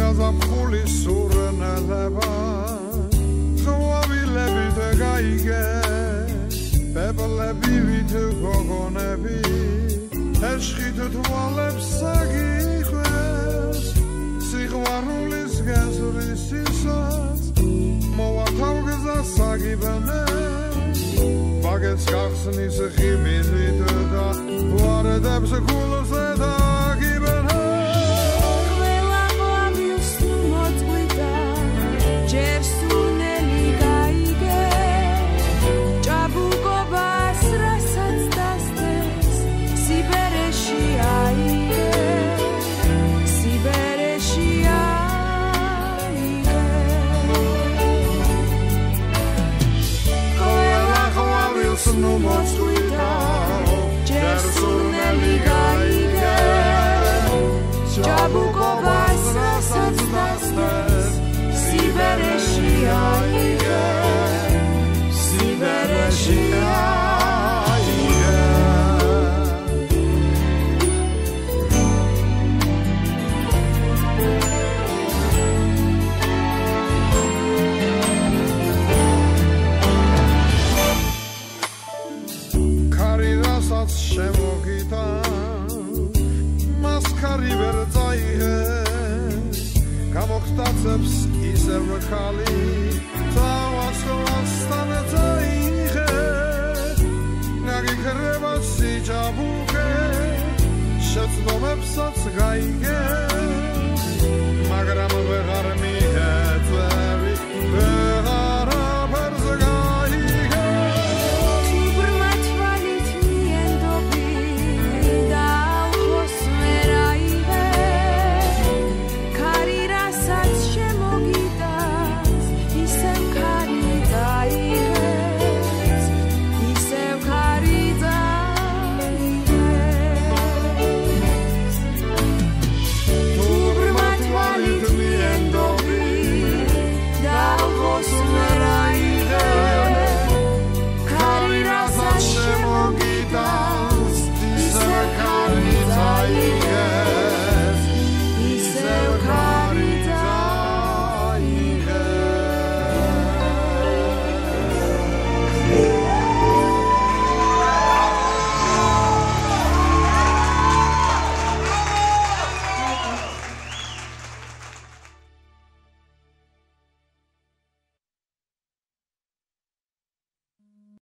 გაზაფხული სურნელება ხვავილებით გაიგე პეპლები ვით გოგონები ეშხით თვალებს საგიხვეს სიყვარულის გაზრისისას მოვათავგზა საგიბნე ბაგეთს გახსნის ხიმილით და ვარდებს გულზე დაგიბნე no more sweet Jerusalem gaige Jabuko basras dastas Sibereshia შემოგიდა მასკარი ვერ წაიღე გამოგტაცებს ისევ ხალი თავასთან წაიღე ნაგიქრება სიჯაბუკე შეცდომებსაც გაიგე